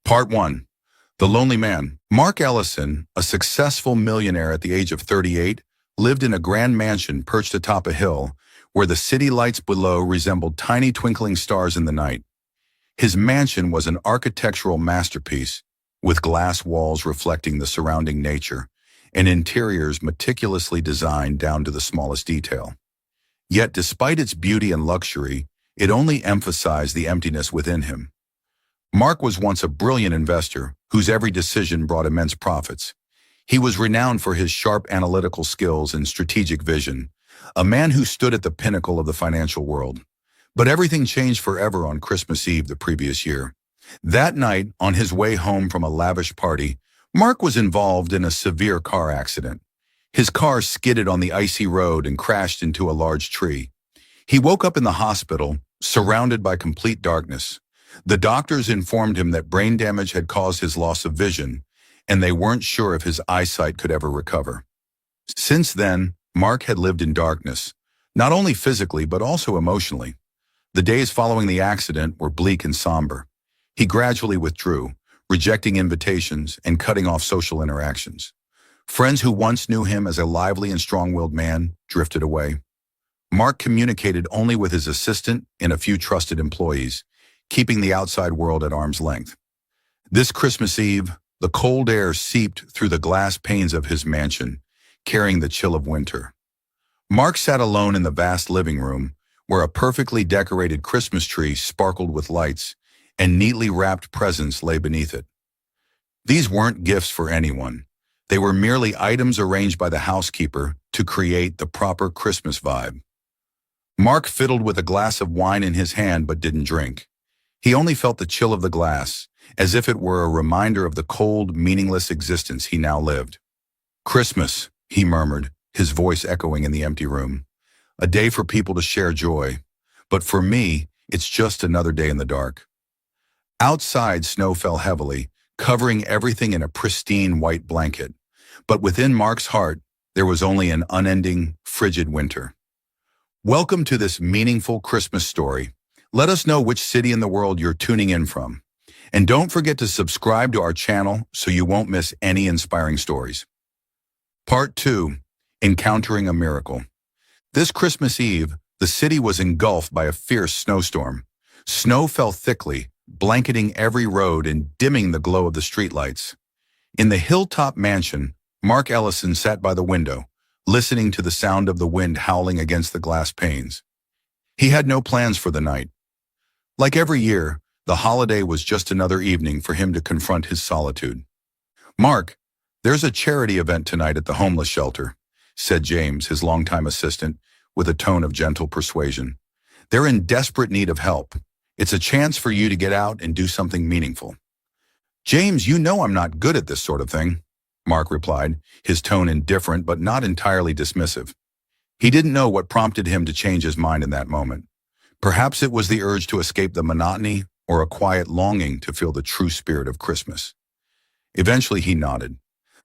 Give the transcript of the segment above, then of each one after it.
Part 1. The Lonely Man. Mark Ellison, a successful millionaire at the age of 38, lived in a grand mansion perched atop a hill where the city lights below resembled tiny twinkling stars in the night. His mansion was an architectural masterpiece, with glass walls reflecting the surrounding nature and interiors meticulously designed down to the smallest detail. Yet despite its beauty and luxury, it only emphasized the emptiness within him. Mark was once a brilliant investor whose every decision brought immense profits. He was renowned for his sharp analytical skills and strategic vision, a man who stood at the pinnacle of the financial world. But everything changed forever on Christmas Eve the previous year. That night, on his way home from a lavish party, Mark was involved in a severe car accident. His car skidded on the icy road and crashed into a large tree. He woke up in the hospital, surrounded by complete darkness. The doctors informed him that brain damage had caused his loss of vision, and they weren't sure if his eyesight could ever recover. Since then, Mark had lived in darkness, not only physically but also emotionally. The days following the accident were bleak and somber. He gradually withdrew, rejecting invitations and cutting off social interactions. Friends who once knew him as a lively and strong-willed man drifted away. Mark communicated only with his assistant and a few trusted employees, keeping the outside world at arm's length. This Christmas Eve, the cold air seeped through the glass panes of his mansion, carrying the chill of winter. Mark sat alone in the vast living room, where a perfectly decorated Christmas tree sparkled with lights and neatly wrapped presents lay beneath it. These weren't gifts for anyone. They were merely items arranged by the housekeeper to create the proper Christmas vibe. Mark fiddled with a glass of wine in his hand but didn't drink. He only felt the chill of the glass, as if it were a reminder of the cold, meaningless existence he now lived. "Christmas," he murmured, his voice echoing in the empty room. "A day for people to share joy. But for me, it's just another day in the dark." Outside, snow fell heavily, covering everything in a pristine white blanket. But within Mark's heart, there was only an unending, frigid winter. Welcome to this meaningful Christmas story. Let us know which city in the world you're tuning in from. And don't forget to subscribe to our channel so you won't miss any inspiring stories. Part 2. Encountering a Miracle. This Christmas Eve, the city was engulfed by a fierce snowstorm. Snow fell thickly, blanketing every road and dimming the glow of the streetlights. In the hilltop mansion, Mark Ellison sat by the window, listening to the sound of the wind howling against the glass panes. He had no plans for the night. Like every year, the holiday was just another evening for him to confront his solitude. "Mark, there's a charity event tonight at the homeless shelter," said James, his longtime assistant, with a tone of gentle persuasion. "They're in desperate need of help. It's a chance for you to get out and do something meaningful." "James, you know I'm not good at this sort of thing," Mark replied, his tone indifferent but not entirely dismissive. He didn't know what prompted him to change his mind in that moment. Perhaps it was the urge to escape the monotony or a quiet longing to feel the true spirit of Christmas. Eventually he nodded.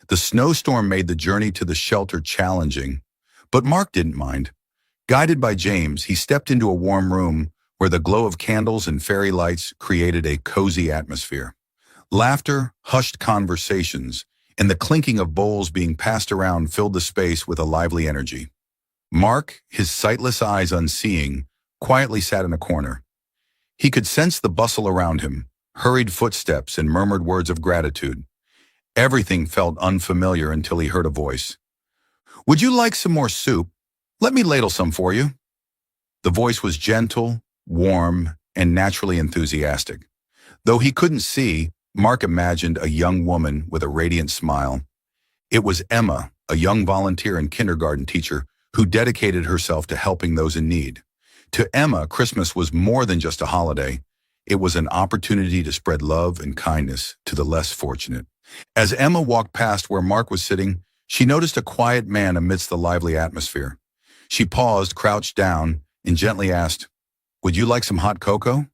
The snowstorm made the journey to the shelter challenging, but Mark didn't mind. Guided by James, he stepped into a warm room where the glow of candles and fairy lights created a cozy atmosphere. Laughter, hushed conversations, and the clinking of bowls being passed around filled the space with a lively energy. Mark, his sightless eyes unseeing, quietly sat in a corner. He could sense the bustle around him, hurried footsteps and murmured words of gratitude. Everything felt unfamiliar until he heard a voice. "Would you like some more soup? Let me ladle some for you." The voice was gentle, warm, and naturally enthusiastic. Though he couldn't see, Mark imagined a young woman with a radiant smile. It was Emma, a young volunteer and kindergarten teacher who dedicated herself to helping those in need. To Emma, Christmas was more than just a holiday. It was an opportunity to spread love and kindness to the less fortunate. As Emma walked past where Mark was sitting, she noticed a quiet man amidst the lively atmosphere. She paused, crouched down, and gently asked, "Would you like some hot cocoa?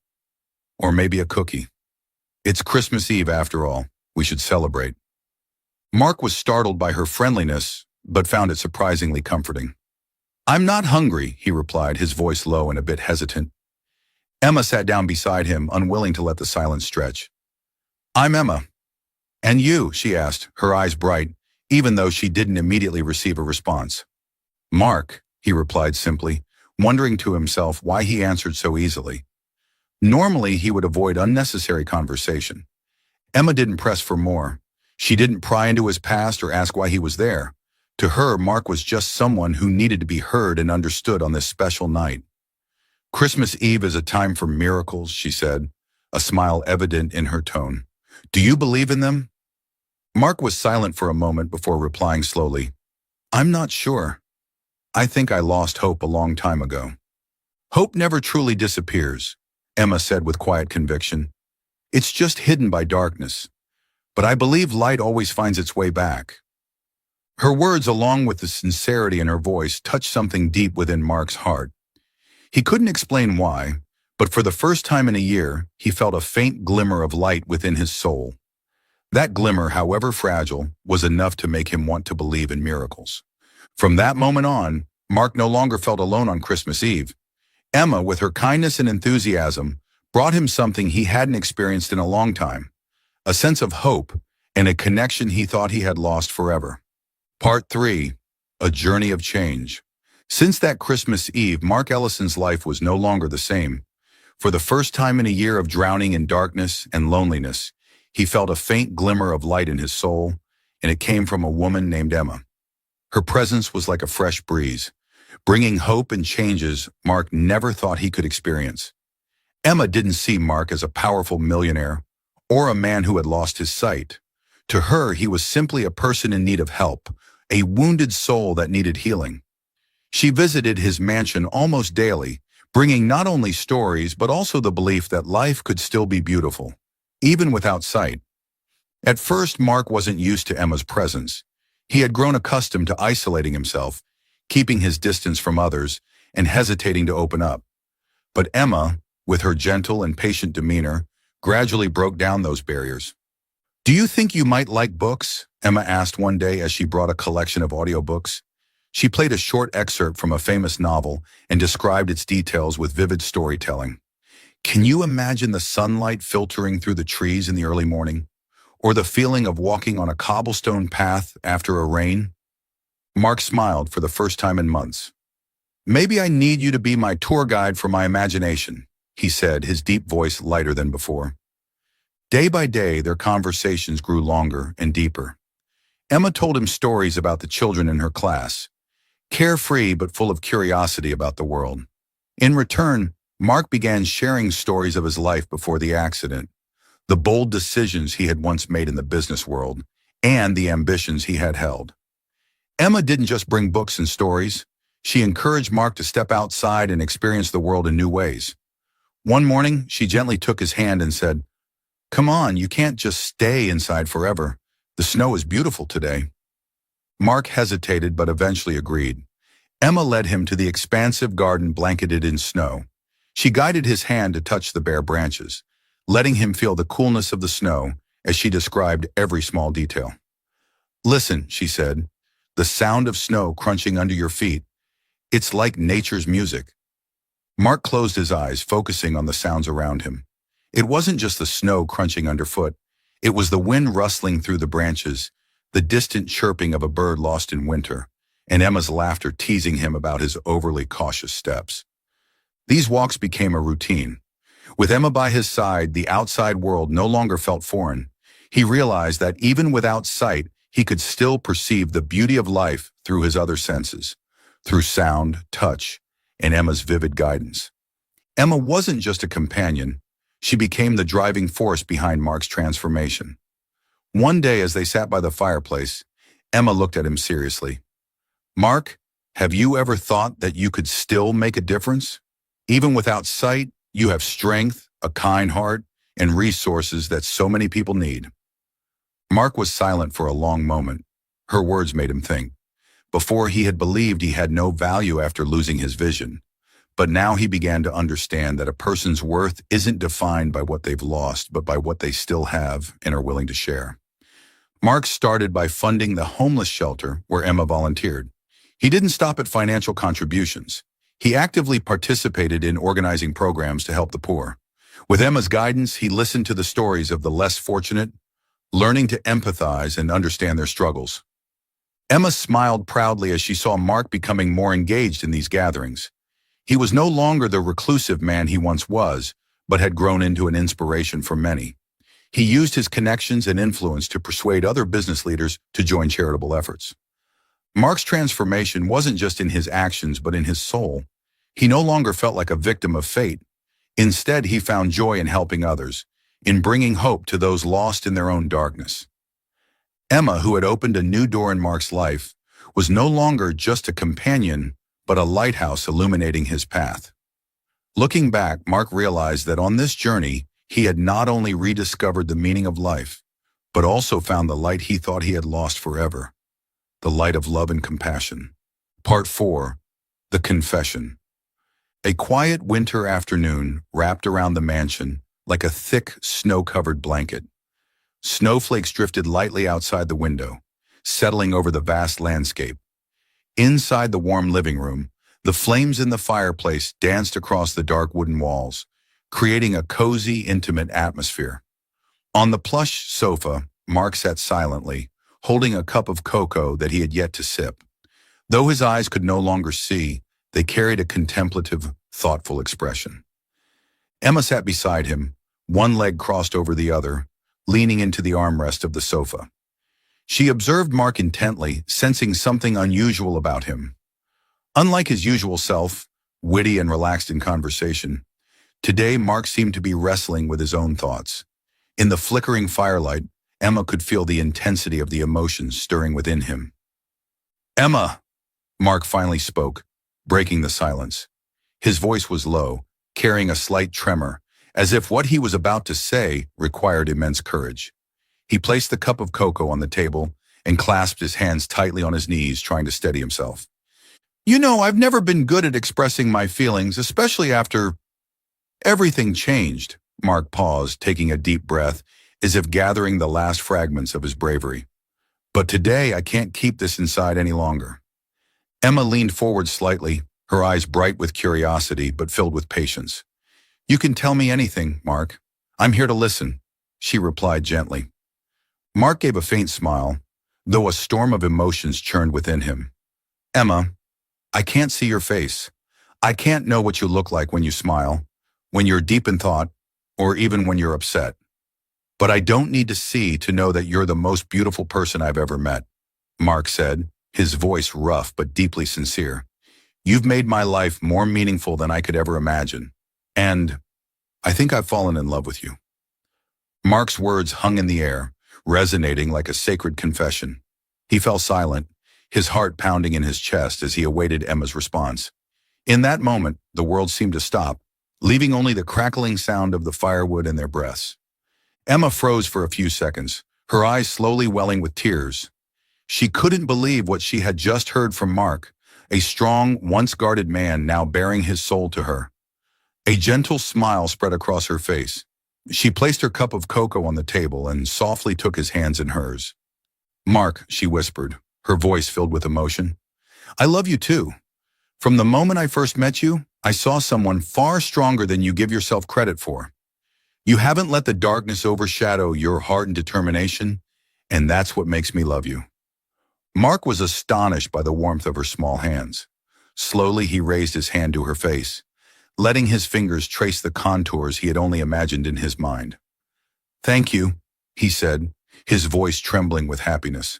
Or maybe a cookie? It's Christmas Eve after all. We should celebrate." Mark was startled by her friendliness, but found it surprisingly comforting. "I'm not hungry," he replied, his voice low and a bit hesitant. Emma sat down beside him, unwilling to let the silence stretch. I'm Emma. And you, she asked, her eyes bright, even though she didn't immediately receive a response. Mark, he replied simply, wondering to himself why he answered so easily. Normally, he would avoid unnecessary conversation. Emma didn't press for more. She didn't pry into his past or ask why he was there. To her, Mark was just someone who needed to be heard and understood on this special night. Christmas Eve is a time for miracles, she said, a smile evident in her tone. Do you believe in them? Mark was silent for a moment before replying slowly. I'm not sure. I think I lost hope a long time ago. Hope never truly disappears, Emma said with quiet conviction. It's just hidden by darkness. But I believe light always finds its way back. Her words, along with the sincerity in her voice, touched something deep within Mark's heart. He couldn't explain why, but for the first time in a year, he felt a faint glimmer of light within his soul. That glimmer, however fragile, was enough to make him want to believe in miracles. From that moment on, Mark no longer felt alone on Christmas Eve. Emma, with her kindness and enthusiasm, brought him something he hadn't experienced in a long time, a sense of hope and a connection he thought he had lost forever. Part 3. A Journey of Change. Since that Christmas Eve, Mark Ellison's life was no longer the same. For the first time in a year of drowning in darkness and loneliness, he felt a faint glimmer of light in his soul, and it came from a woman named Emma. Her presence was like a fresh breeze, bringing hope and changes Mark never thought he could experience. Emma didn't see Mark as a powerful millionaire or a man who had lost his sight. To her, he was simply a person in need of help, a wounded soul that needed healing. She visited his mansion almost daily, bringing not only stories but also the belief that life could still be beautiful, even without sight. At first, Mark wasn't used to Emma's presence. He had grown accustomed to isolating himself, keeping his distance from others, and hesitating to open up. But Emma, with her gentle and patient demeanor, gradually broke down those barriers. Do you think you might like books? Emma asked one day as she brought a collection of audiobooks. She played a short excerpt from a famous novel and described its details with vivid storytelling. Can you imagine the sunlight filtering through the trees in the early morning? Or the feeling of walking on a cobblestone path after a rain? Mark smiled for the first time in months. Maybe I need you to be my tour guide for my imagination, he said, his deep voice lighter than before. Day by day, their conversations grew longer and deeper. Emma told him stories about the children in her class, carefree but full of curiosity about the world. In return, Mark began sharing stories of his life before the accident, the bold decisions he had once made in the business world, and the ambitions he had held. Emma didn't just bring books and stories. She encouraged Mark to step outside and experience the world in new ways. One morning, she gently took his hand and said, "Come on, you can't just stay inside forever. The snow is beautiful today." Mark hesitated but eventually agreed. Emma led him to the expansive garden blanketed in snow. She guided his hand to touch the bare branches, letting him feel the coolness of the snow as she described every small detail. "Listen," she said, "the sound of snow crunching under your feet. It's like nature's music." Mark closed his eyes, focusing on the sounds around him. It wasn't just the snow crunching underfoot. It was the wind rustling through the branches, the distant chirping of a bird lost in winter, and Emma's laughter teasing him about his overly cautious steps. These walks became a routine. With Emma by his side, the outside world no longer felt foreign. He realized that even without sight, he could still perceive the beauty of life through his other senses, through sound, touch, and Emma's vivid guidance. Emma wasn't just a companion. She became the driving force behind Mark's transformation. One day, as they sat by the fireplace, Emma looked at him seriously. "Mark, have you ever thought that you could still make a difference? Even without sight, you have strength, a kind heart, and resources that so many people need." Mark was silent for a long moment. Her words made him think. Before, he had believed he had no value after losing his vision. But now he began to understand that a person's worth isn't defined by what they've lost, but by what they still have and are willing to share. Mark started by funding the homeless shelter where Emma volunteered. He didn't stop at financial contributions. He actively participated in organizing programs to help the poor. With Emma's guidance, he listened to the stories of the less fortunate, learning to empathize and understand their struggles. Emma smiled proudly as she saw Mark becoming more engaged in these gatherings. He was no longer the reclusive man he once was, but had grown into an inspiration for many. He used his connections and influence to persuade other business leaders to join charitable efforts. Mark's transformation wasn't just in his actions, but in his soul. He no longer felt like a victim of fate. Instead, he found joy in helping others, in bringing hope to those lost in their own darkness. Emma, who had opened a new door in Mark's life, was no longer just a companion, but a lighthouse illuminating his path. Looking back, Mark realized that on this journey, he had not only rediscovered the meaning of life, but also found the light he thought he had lost forever, the light of love and compassion. Part 4. The Confession. A quiet winter afternoon wrapped around the mansion like a thick, snow-covered blanket. Snowflakes drifted lightly outside the window, settling over the vast landscape. Inside the warm living room, the flames in the fireplace danced across the dark wooden walls, creating a cozy, intimate atmosphere. On the plush sofa, Mark sat silently, holding a cup of cocoa that he had yet to sip. Though his eyes could no longer see, they carried a contemplative, thoughtful expression. Emma sat beside him, one leg crossed over the other, leaning into the armrest of the sofa. She observed Mark intently, sensing something unusual about him. Unlike his usual self, witty and relaxed in conversation, today Mark seemed to be wrestling with his own thoughts. In the flickering firelight, Emma could feel the intensity of the emotions stirring within him. "Emma," Mark finally spoke, breaking the silence. His voice was low, carrying a slight tremor, as if what he was about to say required immense courage. He placed the cup of cocoa on the table and clasped his hands tightly on his knees, trying to steady himself. "You know, I've never been good at expressing my feelings, especially after everything changed." Mark paused, taking a deep breath, as if gathering the last fragments of his bravery. "But today, I can't keep this inside any longer." Emma leaned forward slightly, her eyes bright with curiosity but filled with patience. "You can tell me anything, Mark. I'm here to listen," she replied gently. Mark gave a faint smile, though a storm of emotions churned within him. "Emma, I can't see your face. I can't know what you look like when you smile, when you're deep in thought, or even when you're upset. But I don't need to see to know that you're the most beautiful person I've ever met," Mark said, his voice rough but deeply sincere. "You've made my life more meaningful than I could ever imagine. And I think I've fallen in love with you." Mark's words hung in the air, resonating like a sacred confession. He fell silent, his heart pounding in his chest as he awaited Emma's response. In that moment, the world seemed to stop, leaving only the crackling sound of the firewood and their breaths. Emma froze for a few seconds, her eyes slowly welling with tears. She couldn't believe what she had just heard from Mark, a strong, once-guarded man now baring his soul to her. A gentle smile spread across her face. She placed her cup of cocoa on the table and softly took his hands in hers. "Mark," she whispered, her voice filled with emotion, "I love you too. From the moment I first met you, I saw someone far stronger than you give yourself credit for. You haven't let the darkness overshadow your heart and determination, and that's what makes me love you." Mark was astonished by the warmth of her small hands. Slowly, he raised his hand to her face, letting his fingers trace the contours he had only imagined in his mind. "Thank you," he said, his voice trembling with happiness.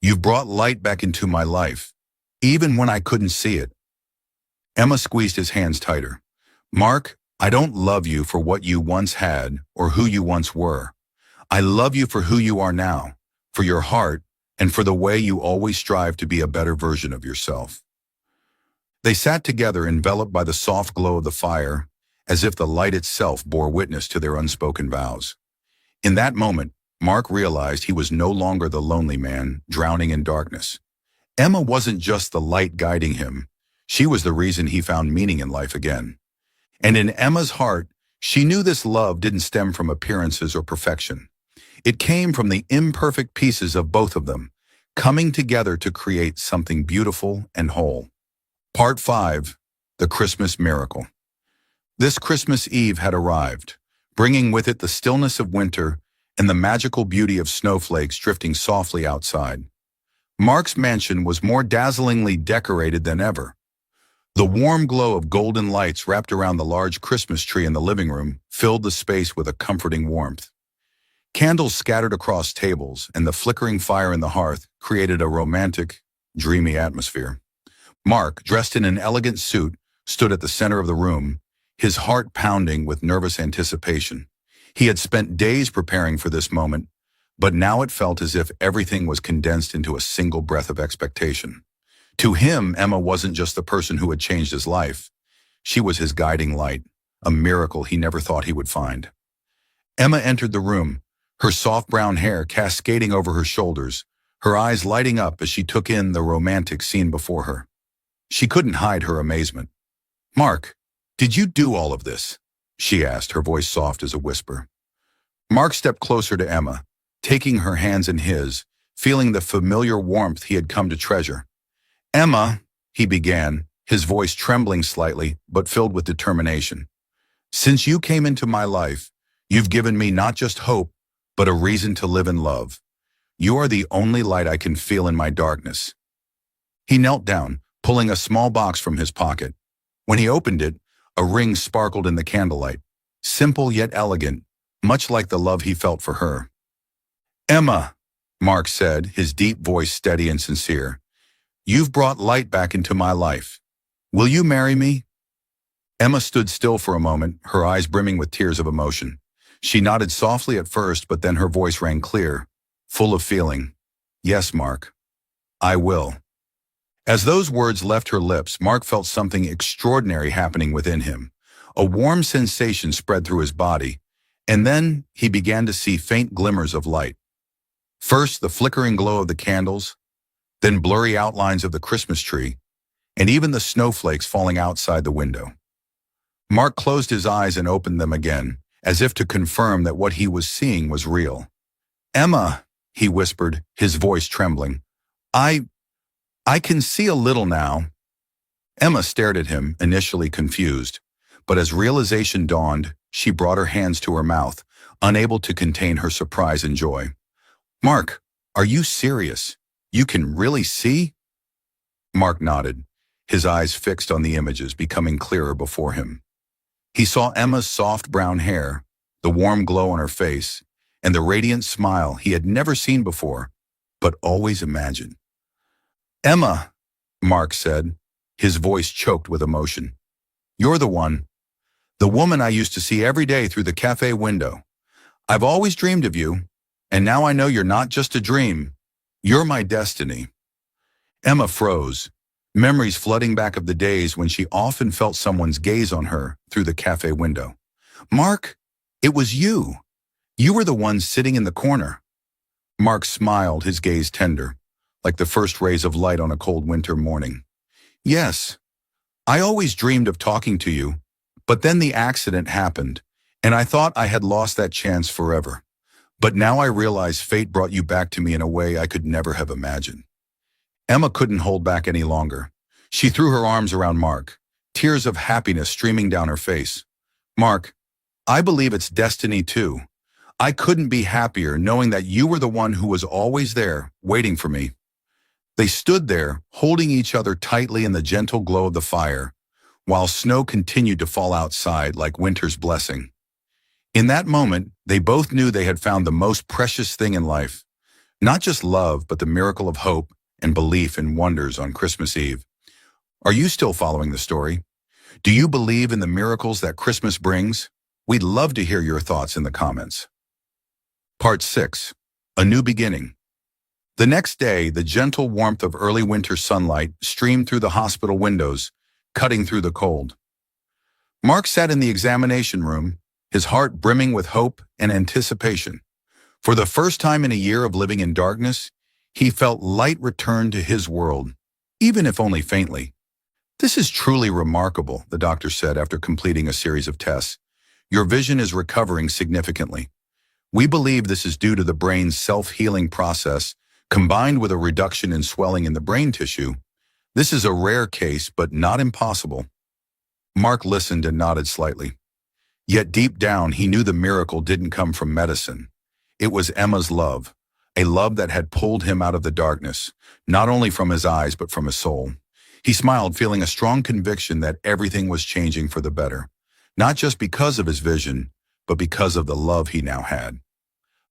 "You've brought light back into my life, even when I couldn't see it." Emma squeezed his hands tighter. "Mark, I don't love you for what you once had or who you once were. I love you for who you are now, for your heart, and for the way you always strive to be a better version of yourself." They sat together, enveloped by the soft glow of the fire, as if the light itself bore witness to their unspoken vows. In that moment, Mark realized he was no longer the lonely man, drowning in darkness. Emma wasn't just the light guiding him. She was the reason he found meaning in life again. And in Emma's heart, she knew this love didn't stem from appearances or perfection. It came from the imperfect pieces of both of them, coming together to create something beautiful and whole. Part 5. The Christmas Miracle. This Christmas Eve had arrived, bringing with it the stillness of winter and the magical beauty of snowflakes drifting softly outside. Mark's mansion was more dazzlingly decorated than ever. The warm glow of golden lights wrapped around the large Christmas tree in the living room filled the space with a comforting warmth. Candles scattered across tables and the flickering fire in the hearth created a romantic, dreamy atmosphere. Mark, dressed in an elegant suit, stood at the center of the room, his heart pounding with nervous anticipation. He had spent days preparing for this moment, but now it felt as if everything was condensed into a single breath of expectation. To him, Emma wasn't just the person who had changed his life. She was his guiding light, a miracle he never thought he would find. Emma entered the room, her soft brown hair cascading over her shoulders, her eyes lighting up as she took in the romantic scene before her. She couldn't hide her amazement. "Mark, did you do all of this?" she asked, her voice soft as a whisper. Mark stepped closer to Emma, taking her hands in his, feeling the familiar warmth he had come to treasure. "Emma," he began, his voice trembling slightly but filled with determination. "Since you came into my life, you've given me not just hope, but a reason to live in love. You are the only light I can feel in my darkness." He knelt down, pulling a small box from his pocket. When he opened it, a ring sparkled in the candlelight, simple yet elegant, much like the love he felt for her. "Emma," Mark said, his deep voice steady and sincere, "you've brought light back into my life. Will you marry me?" Emma stood still for a moment, her eyes brimming with tears of emotion. She nodded softly at first, but then her voice rang clear, full of feeling. "Yes, Mark, I will." As those words left her lips, Mark felt something extraordinary happening within him. A warm sensation spread through his body, and then he began to see faint glimmers of light. First, the flickering glow of the candles, then blurry outlines of the Christmas tree, and even the snowflakes falling outside the window. Mark closed his eyes and opened them again, as if to confirm that what he was seeing was real. "Emma," he whispered, his voice trembling, I can see a little now." Emma stared at him, initially confused, but as realization dawned, she brought her hands to her mouth, unable to contain her surprise and joy. "Mark, are you serious? You can really see?" Mark nodded, his eyes fixed on the images becoming clearer before him. He saw Emma's soft brown hair, the warm glow on her face, and the radiant smile he had never seen before, but always imagined. "Emma," Mark said, his voice choked with emotion. "You're the one. The woman I used to see every day through the cafe window. I've always dreamed of you, and now I know you're not just a dream. You're my destiny." Emma froze, memories flooding back of the days when she often felt someone's gaze on her through the cafe window. "Mark, it was you. You were the one sitting in the corner." Mark smiled, his gaze tender, like the first rays of light on a cold winter morning. "Yes, I always dreamed of talking to you, but then the accident happened, and I thought I had lost that chance forever. But now I realize fate brought you back to me in a way I could never have imagined." Emma couldn't hold back any longer. She threw her arms around Mark, tears of happiness streaming down her face. "Mark, I believe it's destiny too. I couldn't be happier knowing that you were the one who was always there, waiting for me." They stood there, holding each other tightly in the gentle glow of the fire, while snow continued to fall outside like winter's blessing. In that moment, they both knew they had found the most precious thing in life, not just love, but the miracle of hope and belief in wonders on Christmas Eve. Are you still following the story? Do you believe in the miracles that Christmas brings? We'd love to hear your thoughts in the comments. Part 6. A New Beginning. The next day, the gentle warmth of early winter sunlight streamed through the hospital windows, cutting through the cold. Mark sat in the examination room, his heart brimming with hope and anticipation. For the first time in a year of living in darkness, he felt light return to his world, even if only faintly. "This is truly remarkable," the doctor said after completing a series of tests. "Your vision is recovering significantly. We believe this is due to the brain's self-healing process, combined with a reduction in swelling in the brain tissue. This is a rare case, but not impossible." Mark listened and nodded slightly. Yet deep down, he knew the miracle didn't come from medicine. It was Emma's love, a love that had pulled him out of the darkness, not only from his eyes but from his soul. He smiled, feeling a strong conviction that everything was changing for the better, not just because of his vision, but because of the love he now had.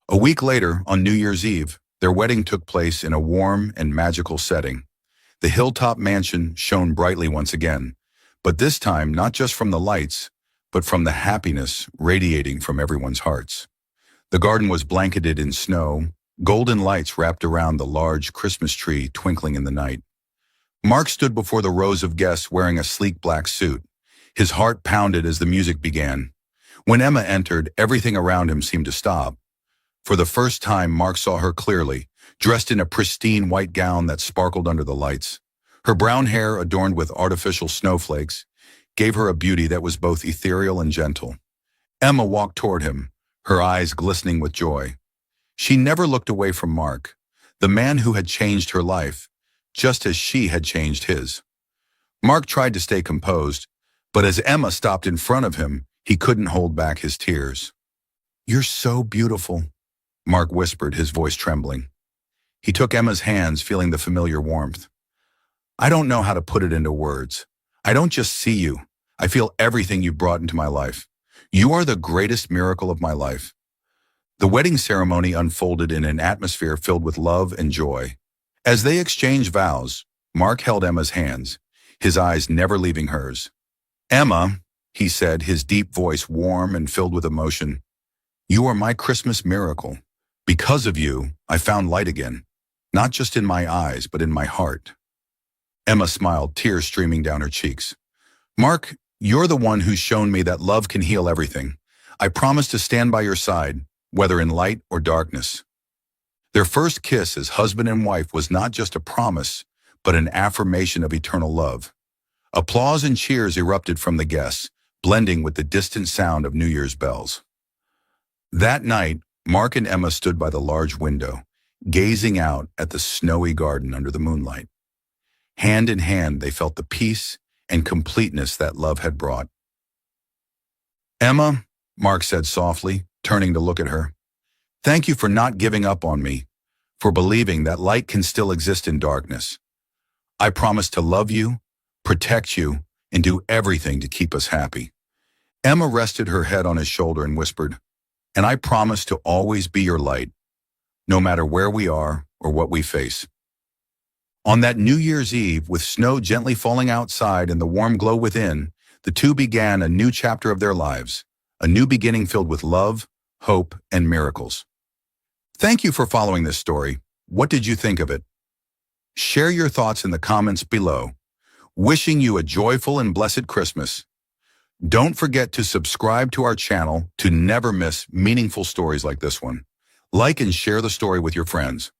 A week later, on New Year's Eve, their wedding took place in a warm and magical setting. The hilltop mansion shone brightly once again, but this time not just from the lights, but from the happiness radiating from everyone's hearts. The garden was blanketed in snow, golden lights wrapped around the large Christmas tree twinkling in the night. Mark stood before the rows of guests wearing a sleek black suit. His heart pounded as the music began. When Emma entered, everything around him seemed to stop. For the first time, Mark saw her clearly, dressed in a pristine white gown that sparkled under the lights. Her brown hair, adorned with artificial snowflakes, gave her a beauty that was both ethereal and gentle. Emma walked toward him, her eyes glistening with joy. She never looked away from Mark, the man who had changed her life, just as she had changed his. Mark tried to stay composed, but as Emma stopped in front of him, he couldn't hold back his tears. "You're so beautiful," Mark whispered, his voice trembling. He took Emma's hands, feeling the familiar warmth. "I don't know how to put it into words. I don't just see you. I feel everything you brought into my life. You are the greatest miracle of my life." The wedding ceremony unfolded in an atmosphere filled with love and joy. As they exchanged vows, Mark held Emma's hands, his eyes never leaving hers. "Emma," he said, his deep voice warm and filled with emotion, "you are my Christmas miracle. Because of you, I found light again, not just in my eyes, but in my heart." Emma smiled, tears streaming down her cheeks. "Mark, you're the one who's shown me that love can heal everything. I promise to stand by your side, whether in light or darkness." Their first kiss as husband and wife was not just a promise, but an affirmation of eternal love. Applause and cheers erupted from the guests, blending with the distant sound of New Year's bells. That night, Mark and Emma stood by the large window, gazing out at the snowy garden under the moonlight. Hand in hand, they felt the peace and completeness that love had brought. "Emma," Mark said softly, turning to look at her, "thank you for not giving up on me, for believing that light can still exist in darkness. I promise to love you, protect you, and do everything to keep us happy." Emma rested her head on his shoulder and whispered, "And I promise to always be your light, no matter where we are or what we face." On that New Year's Eve, with snow gently falling outside and the warm glow within, the two began a new chapter of their lives, a new beginning filled with love, hope, and miracles. Thank you for following this story. What did you think of it? Share your thoughts in the comments below. Wishing you a joyful and blessed Christmas. Don't forget to subscribe to our channel to never miss meaningful stories like this one. Like and share the story with your friends.